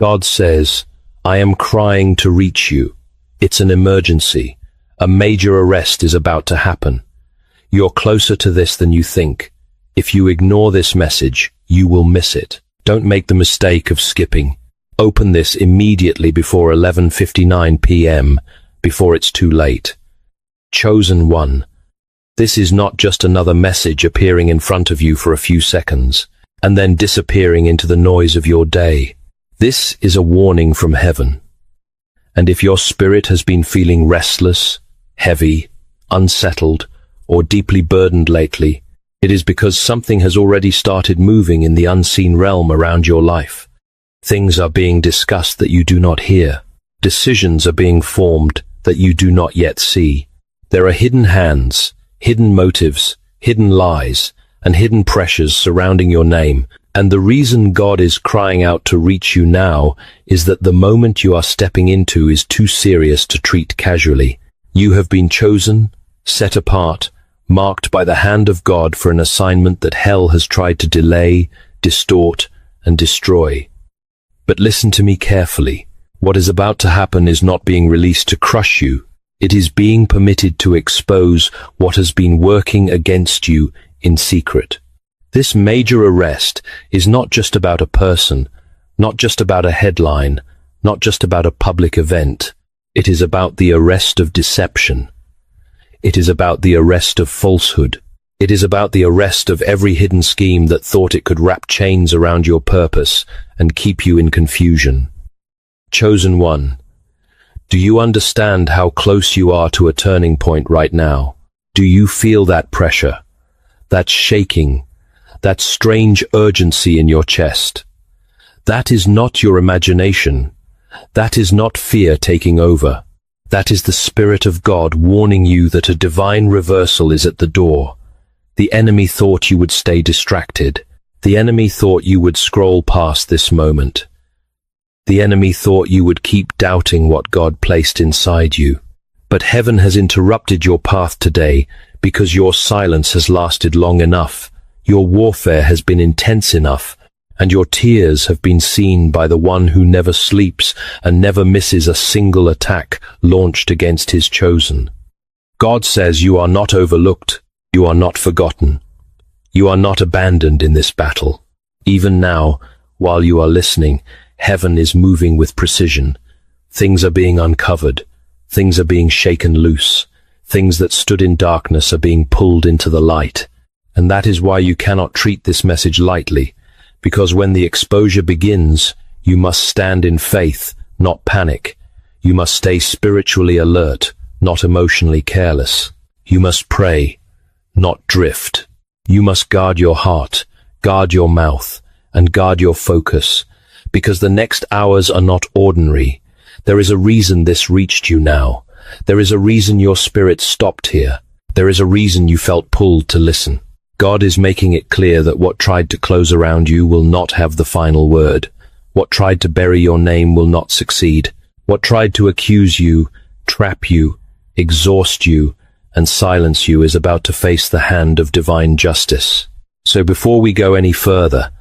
God says, I am crying to reach you. It's an emergency. A major arrest is about to happen. You're closer to this than you think. If you ignore this message, you will miss it. Don't make the mistake of skipping. Open this immediately before 11:59 p.m., before it's too late. Chosen one. This is not just another message appearing in front of you for a few seconds, and then disappearing into the noise of your day. This is a warning from heaven. And if your spirit has been feeling restless, heavy, unsettled, or deeply burdened lately, it is because something has already started moving in the unseen realm around your life. Things are being discussed that you do not hear. Decisions are being formed that you do not yet see. There are hidden hands, hidden motives, hidden lies, and hidden pressures surrounding your name. And the reason God is crying out to reach you now is that the moment you are stepping into is too serious to treat casually. You have been chosen, set apart, marked by the hand of God for an assignment that hell has tried to delay, distort, and destroy. But listen to me carefully. What is about to happen is not being released to crush you. It is being permitted to expose what has been working against you in secret. This major arrest is not just about a person, not just about a headline, not just about a public event. It is about the arrest of deception. It is about the arrest of falsehood. It is about the arrest of every hidden scheme that thought it could wrap chains around your purpose and keep you in confusion. Chosen one, do you understand how close you are to a turning point right now? Do you feel that pressure, that shaking, that strange urgency in your chest? That is not your imagination. That is not fear taking over. That is the Spirit of God warning you that a divine reversal is at the door. The enemy thought you would stay distracted. The enemy thought you would scroll past this moment. The enemy thought you would keep doubting what God placed inside you. But heaven has interrupted your path today because your silence has lasted long enough. Your warfare has been intense enough, and your tears have been seen by the one who never sleeps and never misses a single attack launched against his chosen. God says you are not overlooked, you are not forgotten, you are not abandoned in this battle. Even now, while you are listening, heaven is moving with precision. Things are being uncovered, things are being shaken loose, things that stood in darkness are being pulled into the light. And that is why you cannot treat this message lightly, because when the exposure begins, you must stand in faith, not panic. You must stay spiritually alert, not emotionally careless. You must pray, not drift. You must guard your heart, guard your mouth, and guard your focus, because the next hours are not ordinary. There is a reason this reached you now. There is a reason your spirit stopped here. There is a reason you felt pulled to listen. God is making it clear that what tried to close around you will not have the final word. What tried to bury your name will not succeed. What tried to accuse you, trap you, exhaust you, and silence you is about to face the hand of divine justice. So before we go any further,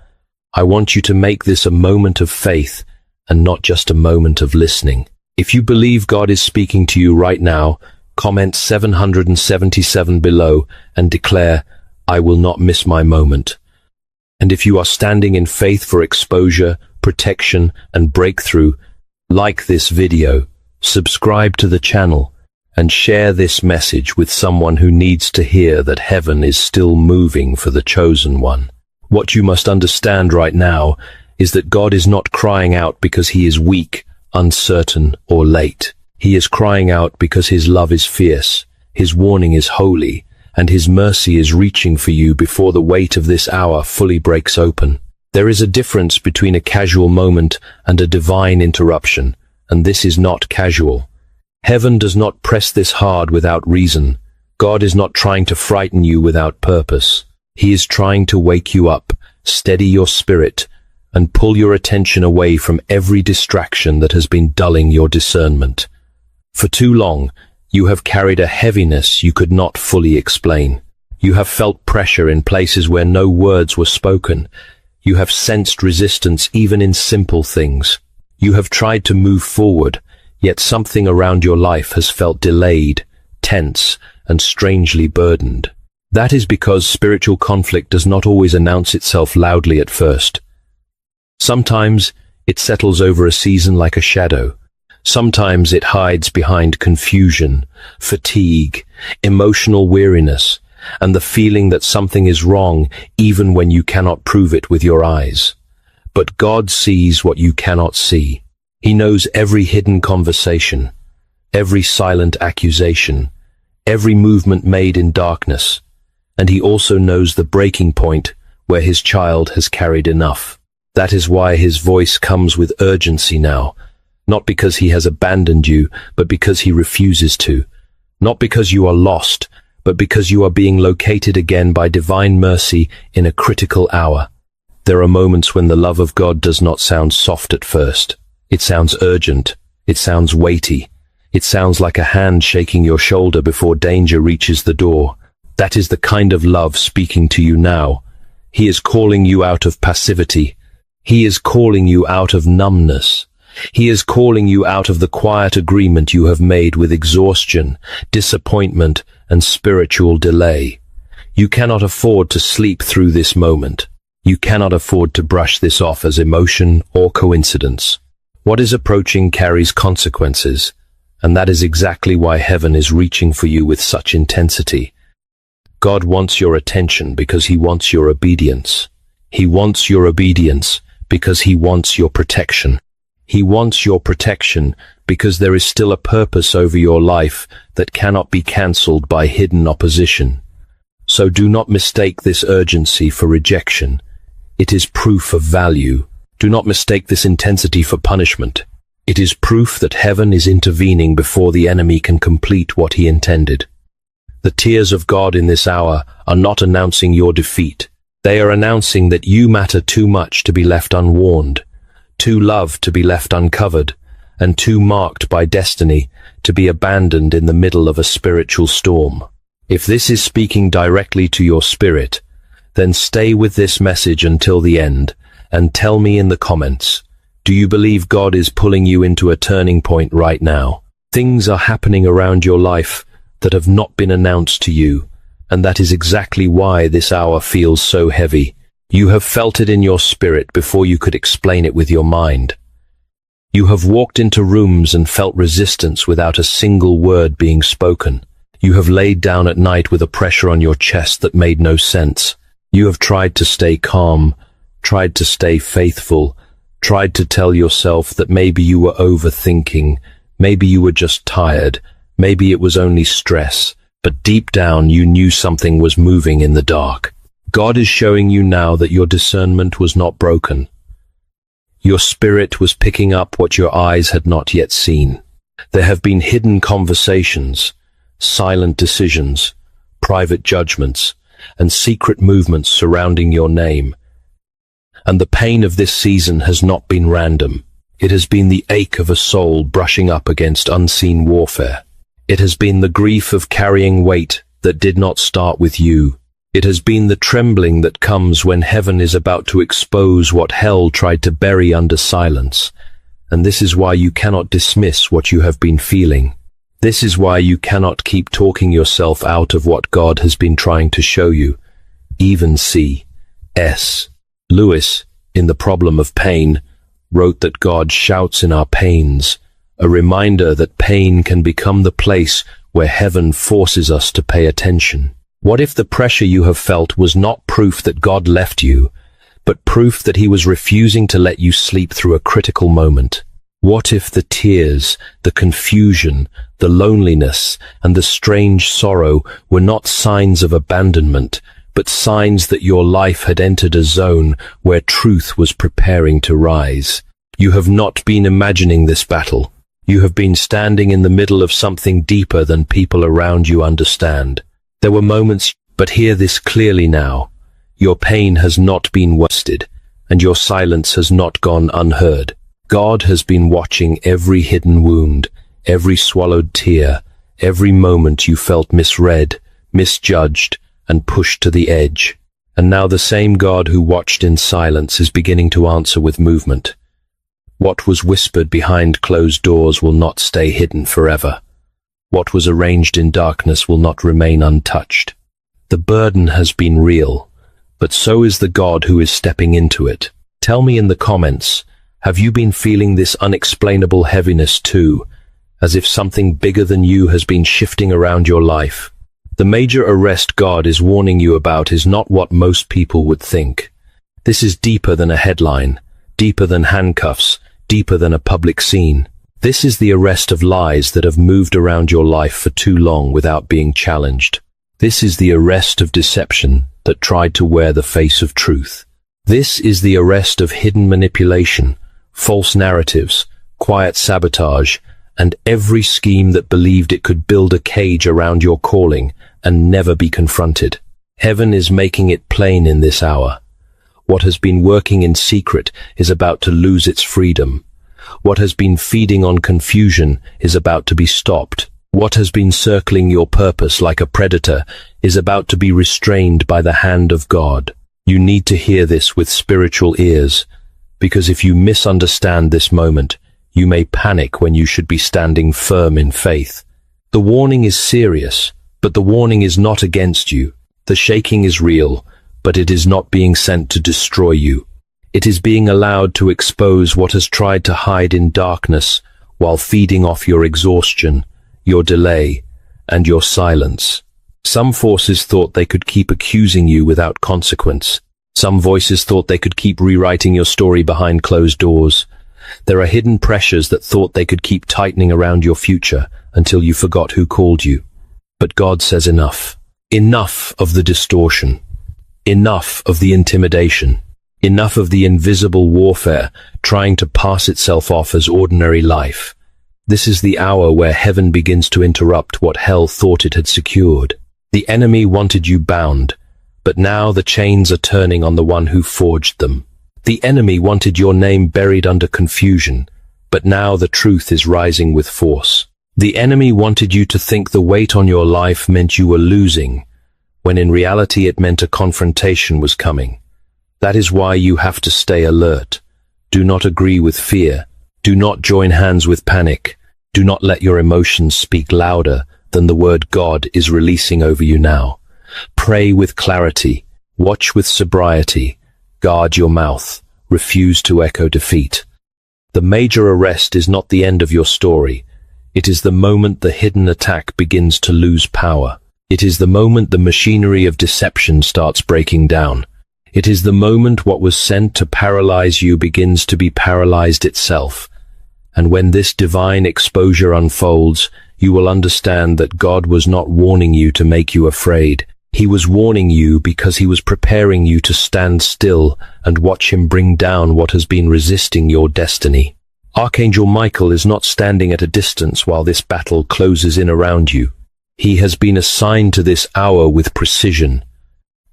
I want you to make this a moment of faith and not just a moment of listening. If you believe God is speaking to you right now, comment 777 below and declare, I will not miss my moment. And if you are standing in faith for exposure, protection, and breakthrough, like this video, subscribe to the channel, and share this message with someone who needs to hear that heaven is still moving for the chosen one. What you must understand right now is that God is not crying out because he is weak, uncertain, or late. He is crying out because his love is fierce, his warning is holy, and his mercy is reaching for you before the weight of this hour fully breaks open. There is a difference between a casual moment and a divine interruption, and this is not casual. Heaven does not press this hard without reason. God is not trying to frighten you without purpose. He is trying to wake you up, steady your spirit, and pull your attention away from every distraction that has been dulling your discernment. For too long, you have carried a heaviness you could not fully explain. You have felt pressure in places where no words were spoken. You have sensed resistance even in simple things. You have tried to move forward, yet something around your life has felt delayed, tense, and strangely burdened. That is because spiritual conflict does not always announce itself loudly at first. Sometimes it settles over a season like a shadow. Sometimes it hides behind confusion, fatigue, emotional weariness, and the feeling that something is wrong even when you cannot prove it with your eyes. But God sees what you cannot see. He knows every hidden conversation, every silent accusation, every movement made in darkness, and He also knows the breaking point where His child has carried enough. That is why His voice comes with urgency now, not because He has abandoned you, but because He refuses to. Not because you are lost, but because you are being located again by divine mercy in a critical hour. There are moments when the love of God does not sound soft at first. It sounds urgent. It sounds weighty. It sounds like a hand shaking your shoulder before danger reaches the door. That is the kind of love speaking to you now. He is calling you out of passivity. He is calling you out of numbness. He is calling you out of the quiet agreement you have made with exhaustion, disappointment, and spiritual delay. You cannot afford to sleep through this moment. You cannot afford to brush this off as emotion or coincidence. What is approaching carries consequences, and that is exactly why heaven is reaching for you with such intensity. God wants your attention because He wants your obedience. He wants your obedience because He wants your protection. He wants your protection because there is still a purpose over your life that cannot be cancelled by hidden opposition. So do not mistake this urgency for rejection. It is proof of value. Do not mistake this intensity for punishment. It is proof that heaven is intervening before the enemy can complete what he intended. The tears of God in this hour are not announcing your defeat. They are announcing that you matter too much to be left unwarned, too loved to be left uncovered, and too marked by destiny to be abandoned in the middle of a spiritual storm. If this is speaking directly to your spirit, then stay with this message until the end, and tell me in the comments, do you believe God is pulling you into a turning point right now? Things are happening around your life that have not been announced to you, and that is exactly why this hour feels so heavy. You have felt it in your spirit before you could explain it with your mind. You have walked into rooms and felt resistance without a single word being spoken. You have laid down at night with a pressure on your chest that made no sense. You have tried to stay calm, tried to stay faithful, tried to tell yourself that maybe you were overthinking, maybe you were just tired, maybe it was only stress, but deep down you knew something was moving in the dark. God is showing you now that your discernment was not broken. Your spirit was picking up what your eyes had not yet seen. There have been hidden conversations, silent decisions, private judgments, and secret movements surrounding your name. And the pain of this season has not been random. It has been the ache of a soul brushing up against unseen warfare. It has been the grief of carrying weight that did not start with you. It has been the trembling that comes when heaven is about to expose what hell tried to bury under silence. And this is why you cannot dismiss what you have been feeling. This is why you cannot keep talking yourself out of what God has been trying to show you. Even C.S. Lewis, in The Problem of Pain, wrote that God shouts in our pains, a reminder that pain can become the place where heaven forces us to pay attention. What if the pressure you have felt was not proof that God left you, but proof that He was refusing to let you sleep through a critical moment? What if the tears, the confusion, the loneliness, and the strange sorrow were not signs of abandonment, but signs that your life had entered a zone where truth was preparing to rise? You have not been imagining this battle. You have been standing in the middle of something deeper than people around you understand. There were moments, but hear this clearly now. Your pain has not been wasted, and your silence has not gone unheard. God has been watching every hidden wound, every swallowed tear, every moment you felt misread, misjudged, and pushed to the edge. And now the same God who watched in silence is beginning to answer with movement. What was whispered behind closed doors will not stay hidden forever. What was arranged in darkness will not remain untouched. The burden has been real, but so is the God who is stepping into it. Tell me in the comments, have you been feeling this unexplainable heaviness too, as if something bigger than you has been shifting around your life? The major arrest God is warning you about is not what most people would think. This is deeper than a headline, deeper than handcuffs, deeper than a public scene. This is the arrest of lies that have moved around your life for too long without being challenged. This is the arrest of deception that tried to wear the face of truth. This is the arrest of hidden manipulation, false narratives, quiet sabotage, and every scheme that believed it could build a cage around your calling and never be confronted. Heaven is making it plain in this hour. What has been working in secret is about to lose its freedom. What has been feeding on confusion is about to be stopped. What has been circling your purpose like a predator is about to be restrained by the hand of God. You need to hear this with spiritual ears, because if you misunderstand this moment, you may panic when you should be standing firm in faith. The warning is serious, but the warning is not against you. The shaking is real, but it is not being sent to destroy you. It is being allowed to expose what has tried to hide in darkness while feeding off your exhaustion, your delay, and your silence. Some forces thought they could keep accusing you without consequence. Some voices thought they could keep rewriting your story behind closed doors. There are hidden pressures that thought they could keep tightening around your future until you forgot who called you. But God says enough. Enough of the distortion. Enough of the intimidation. Enough of the invisible warfare trying to pass itself off as ordinary life. This is the hour where heaven begins to interrupt what hell thought it had secured. The enemy wanted you bound, but now the chains are turning on the one who forged them. The enemy wanted your name buried under confusion, but now the truth is rising with force. The enemy wanted you to think the weight on your life meant you were losing, when in reality it meant a confrontation was coming. That is why you have to stay alert. Do not agree with fear. Do not join hands with panic. Do not let your emotions speak louder than the word God is releasing over you now. Pray with clarity. Watch with sobriety. Guard your mouth. Refuse to echo defeat. The major arrest is not the end of your story. It is the moment the hidden attack begins to lose power. It is the moment the machinery of deception starts breaking down. It is the moment what was sent to paralyze you begins to be paralyzed itself. And when this divine exposure unfolds, you will understand that God was not warning you to make you afraid. He was warning you because he was preparing you to stand still and watch him bring down what has been resisting your destiny. Archangel Michael is not standing at a distance while this battle closes in around you. He has been assigned to this hour with precision.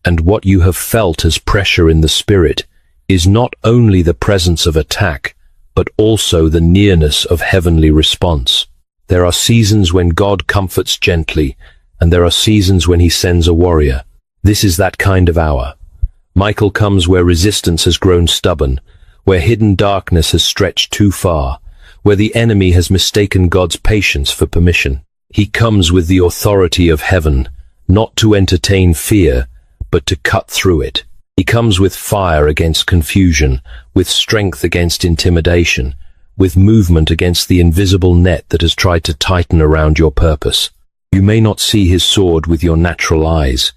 And what you have felt as pressure in the spirit is not only the presence of attack, but also the nearness of heavenly response. There are seasons when God comforts gently, and there are seasons when he sends a warrior. This is that kind of hour. Michael comes where resistance has grown stubborn, where hidden darkness has stretched too far, where the enemy has mistaken God's patience for permission. He comes with the authority of heaven, not to entertain fear, but to cut through it. He comes with fire against confusion, with strength against intimidation, with movement against the invisible net that has tried to tighten around your purpose. You may not see his sword with your natural eyes,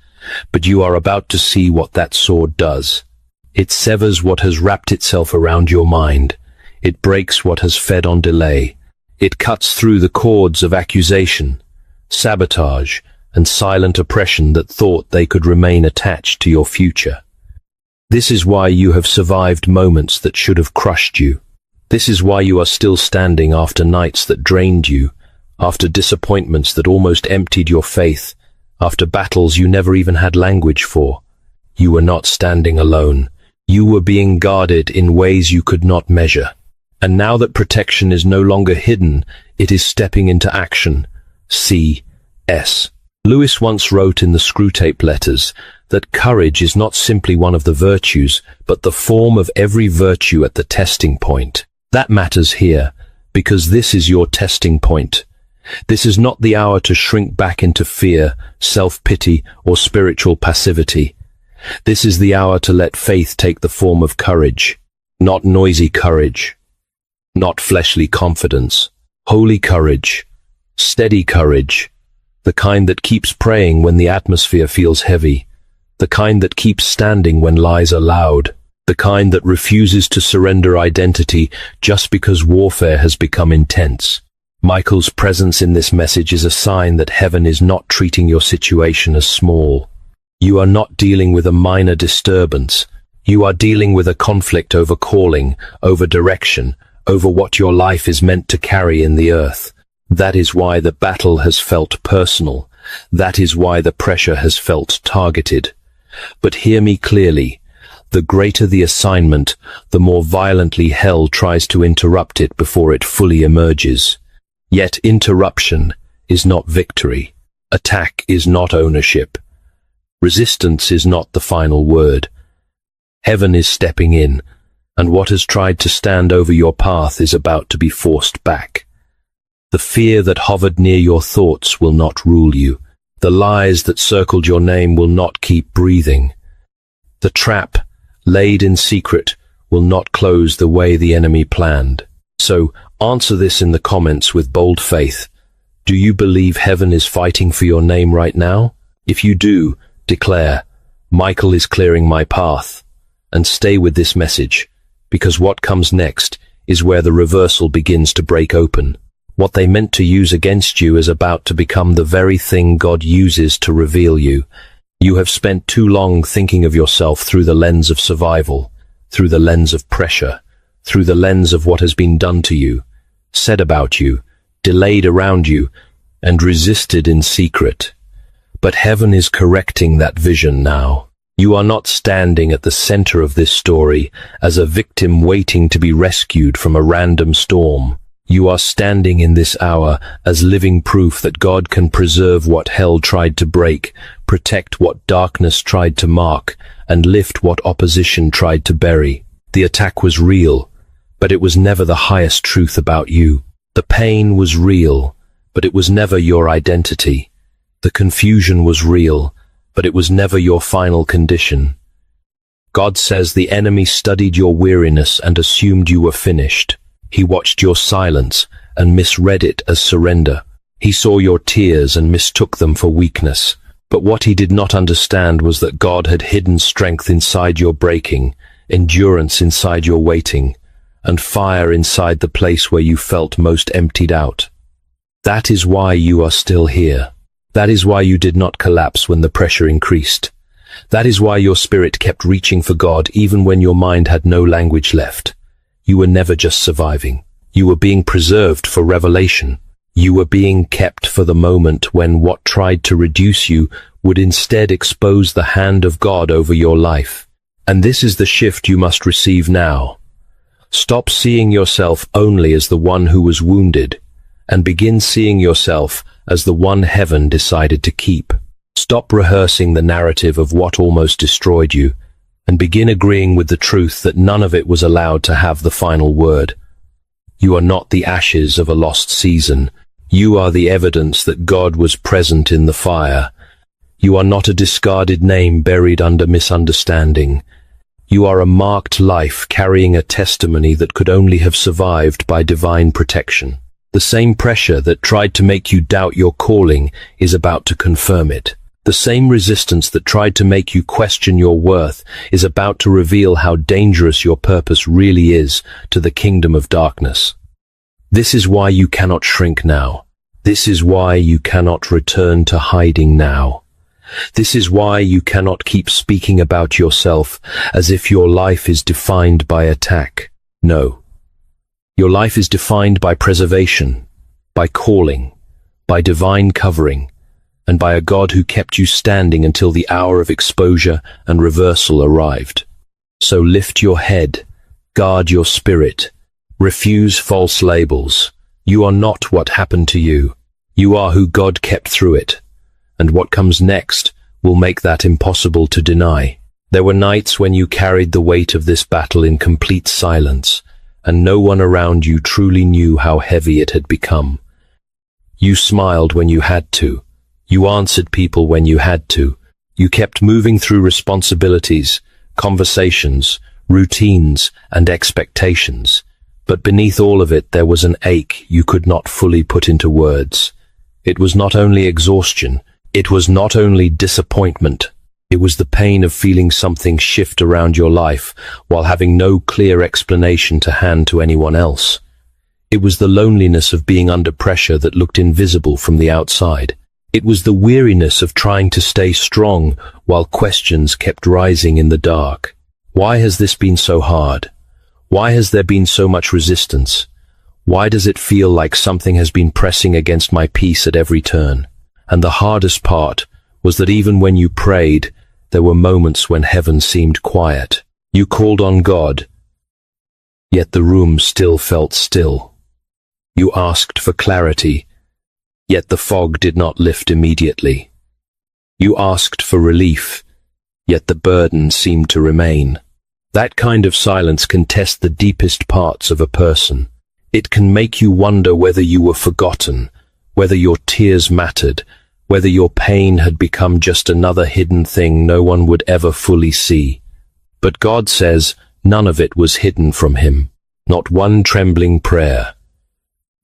but you are about to see what that sword does. It severs what has wrapped itself around your mind. It breaks what has fed on delay. It cuts through the cords of accusation, sabotage, and silent oppression that thought they could remain attached to your future. This is why you have survived moments that should have crushed you. This is why you are still standing after nights that drained you, after disappointments that almost emptied your faith, after battles you never even had language for. You were not standing alone. You were being guarded in ways you could not measure. And now that protection is no longer hidden, it is stepping into action. C.S. Lewis once wrote in the Screwtape Letters that courage is not simply one of the virtues, but the form of every virtue at the testing point. That matters here, because this is your testing point. This is not the hour to shrink back into fear, self-pity, or spiritual passivity. This is the hour to let faith take the form of courage, not noisy courage, not fleshly confidence, holy courage, steady courage, the kind that keeps praying when the atmosphere feels heavy, the kind that keeps standing when lies are loud, the kind that refuses to surrender identity just because warfare has become intense. Michael's presence in this message is a sign that heaven is not treating your situation as small. You are not dealing with a minor disturbance. You are dealing with a conflict over calling, over direction, over what your life is meant to carry in the earth. That is why the battle has felt personal. That is why the pressure has felt targeted. But hear me clearly. The greater the assignment, the more violently hell tries to interrupt it before it fully emerges. Yet interruption is not victory. Attack is not ownership. Resistance is not the final word. Heaven is stepping in, and what has tried to stand over your path is about to be forced back. The fear that hovered near your thoughts will not rule you. The lies that circled your name will not keep breathing. The trap, laid in secret, will not close the way the enemy planned. So, answer this in the comments with bold faith. Do you believe heaven is fighting for your name right now? If you do, declare, Michael is clearing my path. And stay with this message, because what comes next is where the reversal begins to break open. What they meant to use against you is about to become the very thing God uses to reveal you. You have spent too long thinking of yourself through the lens of survival, through the lens of pressure, through the lens of what has been done to you, said about you, delayed around you, and resisted in secret. But heaven is correcting that vision now. You are not standing at the center of this story as a victim waiting to be rescued from a random storm. You are standing in this hour as living proof that God can preserve what hell tried to break, protect what darkness tried to mark, and lift what opposition tried to bury. The attack was real, but it was never the highest truth about you. The pain was real, but it was never your identity. The confusion was real, but it was never your final condition. God says the enemy studied your weariness and assumed you were finished. He watched your silence and misread it as surrender. He saw your tears and mistook them for weakness. But what he did not understand was that God had hidden strength inside your breaking, endurance inside your waiting, and fire inside the place where you felt most emptied out. That is why you are still here. That is why you did not collapse when the pressure increased. That is why your spirit kept reaching for God even when your mind had no language left. You were never just surviving. You were being preserved for revelation. You were being kept for the moment when what tried to reduce you would instead expose the hand of God over your life. And this is the shift you must receive now. Stop seeing yourself only as the one who was wounded, and begin seeing yourself as the one heaven decided to keep. Stop rehearsing the narrative of what almost destroyed you, and begin agreeing with the truth that none of it was allowed to have the final word. You are not the ashes of a lost season. You are the evidence that God was present in the fire. You are not a discarded name buried under misunderstanding. You are a marked life carrying a testimony that could only have survived by divine protection. The same pressure that tried to make you doubt your calling is about to confirm it. The same resistance that tried to make you question your worth is about to reveal how dangerous your purpose really is to the kingdom of darkness. This is why you cannot shrink now. This is why you cannot return to hiding now. This is why you cannot keep speaking about yourself as if your life is defined by attack. No. Your life is defined by preservation, by calling, by divine covering, and by a God who kept you standing until the hour of exposure and reversal arrived. So lift your head, guard your spirit, refuse false labels. You are not what happened to you. You are who God kept through it. And what comes next will make that impossible to deny. There were nights when you carried the weight of this battle in complete silence, and no one around you truly knew how heavy it had become. You smiled when you had to. You answered people when you had to. You kept moving through responsibilities, conversations, routines, and expectations. But beneath all of it, there was an ache you could not fully put into words. It was not only exhaustion. It was not only disappointment. It was the pain of feeling something shift around your life while having no clear explanation to hand to anyone else. It was the loneliness of being under pressure that looked invisible from the outside. It was the weariness of trying to stay strong while questions kept rising in the dark. Why has this been so hard? Why has there been so much resistance? Why does it feel like something has been pressing against my peace at every turn? And the hardest part was that even when you prayed, there were moments when heaven seemed quiet. You called on God, yet the room still felt still. You asked for clarity, yet the fog did not lift immediately. You asked for relief, yet the burden seemed to remain. That kind of silence can test the deepest parts of a person. It can make you wonder whether you were forgotten, whether your tears mattered, whether your pain had become just another hidden thing no one would ever fully see. But God says none of it was hidden from him. Not one trembling prayer.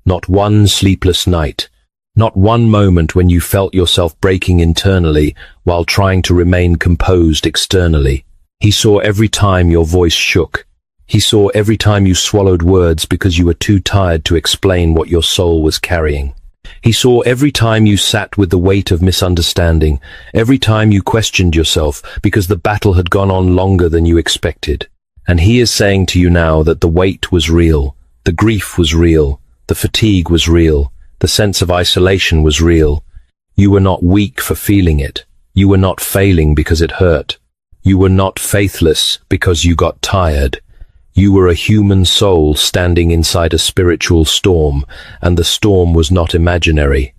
Not one sleepless night. Not one moment when you felt yourself breaking internally while trying to remain composed externally. He saw every time your voice shook. He saw every time you swallowed words because you were too tired to explain what your soul was carrying. He saw every time you sat with the weight of misunderstanding, every time you questioned yourself because the battle had gone on longer than you expected. And he is saying to you now that the weight was real, the grief was real, the fatigue was real, the sense of isolation was real. You were not weak for feeling it. You were not failing because it hurt. You were not faithless because you got tired. You were a human soul standing inside a spiritual storm, and the storm was not imaginary.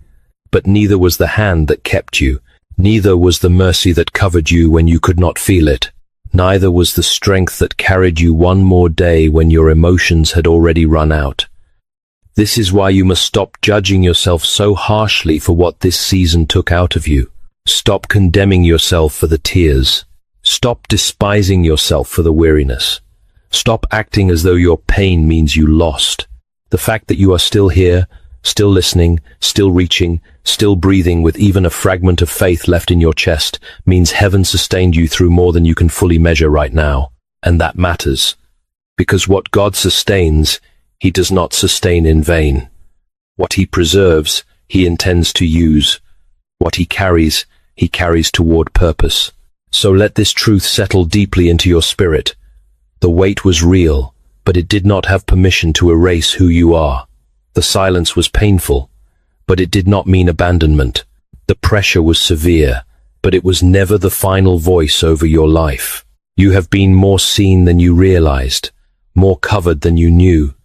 But neither was the hand that kept you. Neither was the mercy that covered you when you could not feel it. Neither was the strength that carried you one more day when your emotions had already run out. This is why you must stop judging yourself so harshly for what this season took out of you. Stop condemning yourself for the tears. Stop despising yourself for the weariness. Stop acting as though your pain means you lost. The fact that you are still here, still listening, still reaching, still breathing with even a fragment of faith left in your chest means heaven sustained you through more than you can fully measure right now. And that matters. Because what God sustains, he does not sustain in vain. What he preserves, he intends to use. What he carries toward purpose. So let this truth settle deeply into your spirit. The weight was real, but it did not have permission to erase who you are. The silence was painful, but it did not mean abandonment. The pressure was severe, but it was never the final voice over your life. You have been more seen than you realized, more covered than you knew,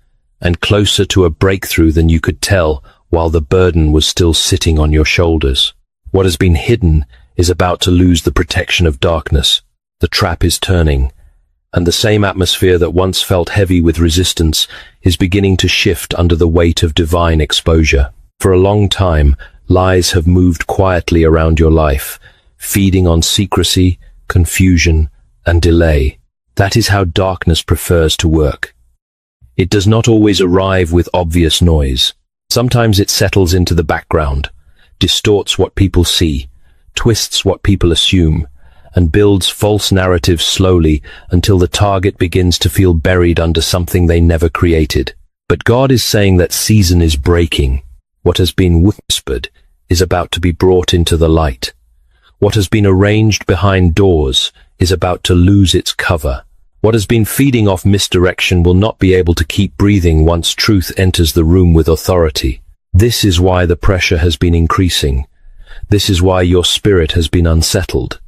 and closer to a breakthrough than you could tell while the burden was still sitting on your shoulders. What has been hidden is about to lose the protection of darkness. The trap is turning, and the same atmosphere that once felt heavy with resistance is beginning to shift under the weight of divine exposure. For a long time, lies have moved quietly around your life, feeding on secrecy, confusion, and delay. That is how darkness prefers to work. It does not always arrive with obvious noise. Sometimes it settles into the background, distorts what people see, twists what people assume, and builds false narratives slowly until the target begins to feel buried under something they never created. But God is saying that season is breaking. What has been whispered is about to be brought into the light. What has been arranged behind doors is about to lose its cover. What has been feeding off misdirection will not be able to keep breathing once truth enters the room with authority. This is why the pressure has been increasing. This is why your spirit has been unsettled.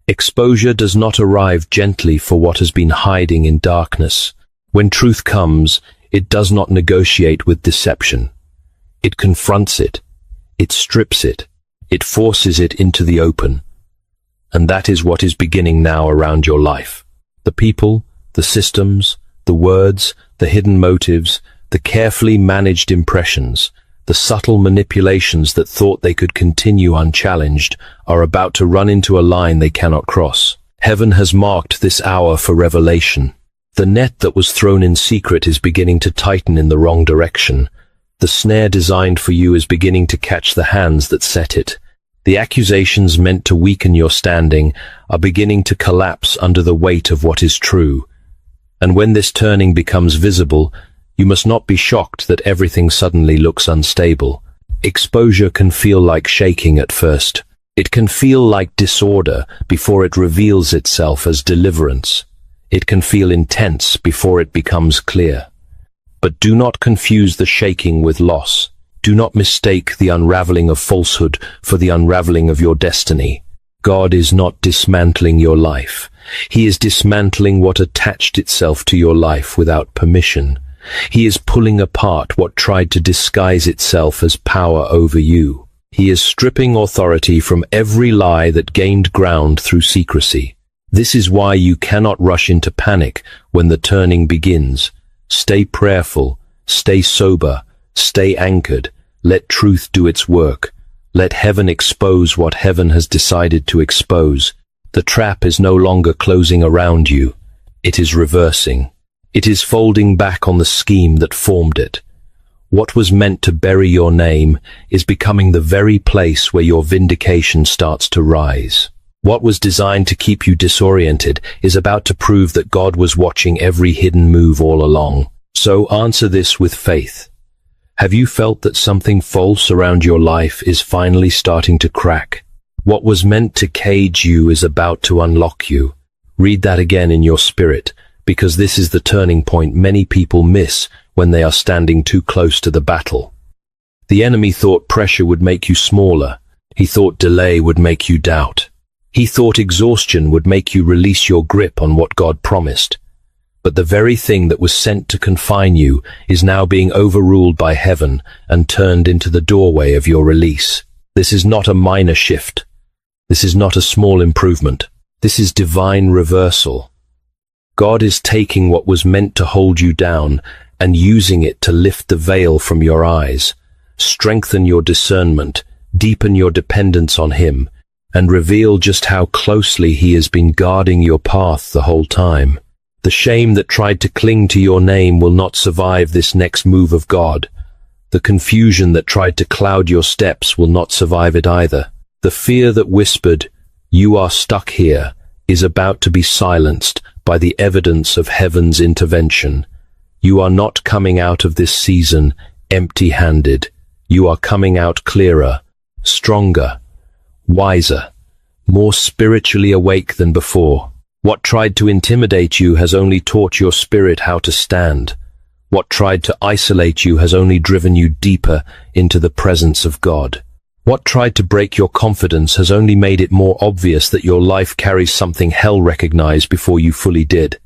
Exposure does not arrive gently for what has been hiding in darkness. When truth comes, it does not negotiate with deception. It confronts it. It strips it. It forces it into the open. And that is what is beginning now around your life. The people, the systems, the words, the hidden motives, the carefully managed impressions, the subtle manipulations that thought they could continue unchallenged, are about to run into a line they cannot cross. Heaven has marked this hour for revelation. The net that was thrown in secret is beginning to tighten in the wrong direction. The snare designed for you is beginning to catch the hands that set it. The accusations meant to weaken your standing are beginning to collapse under the weight of what is true. And when this turning becomes visible, you must not be shocked that everything suddenly looks unstable. Exposure can feel like shaking at first. It can feel like disorder before it reveals itself as deliverance. It can feel intense before it becomes clear. But do not confuse the shaking with loss. Do not mistake the unraveling of falsehood for the unraveling of your destiny. God is not dismantling your life. He is dismantling what attached itself to your life without permission. He is pulling apart what tried to disguise itself as power over you. He is stripping authority from every lie that gained ground through secrecy. This is why you cannot rush into panic when the turning begins. Stay prayerful, stay sober, stay anchored. Let truth do its work. Let heaven expose what heaven has decided to expose. The trap is no longer closing around you. It is reversing. It is folding back on the scheme that formed it. What was meant to bury your name is becoming the very place where your vindication starts to rise. What was designed to keep you disoriented is about to prove that God was watching every hidden move all along. So answer this with faith. Have you felt that something false around your life is finally starting to crack? What was meant to cage you is about to unlock you. Read that again in your spirit, because this is the turning point many people miss when they are standing too close to the battle. The enemy thought pressure would make you smaller. He thought delay would make you doubt. He thought exhaustion would make you release your grip on what God promised. But the very thing that was sent to confine you is now being overruled by heaven and turned into the doorway of your release. This is not a minor shift. This is not a small improvement. This is divine reversal. God is taking what was meant to hold you down and using it to lift the veil from your eyes, strengthen your discernment, deepen your dependence on Him, and reveal just how closely He has been guarding your path the whole time. The shame that tried to cling to your name will not survive this next move of God. The confusion that tried to cloud your steps will not survive it either. The fear that whispered, "You are stuck here," is about to be silenced by the evidence of heaven's intervention. You are not coming out of this season empty-handed. You are coming out clearer, stronger, wiser, more spiritually awake than before. What tried to intimidate you has only taught your spirit how to stand. What tried to isolate you has only driven you deeper into the presence of God. What tried to break your confidence has only made it more obvious that your life carries something hell recognized before you fully did.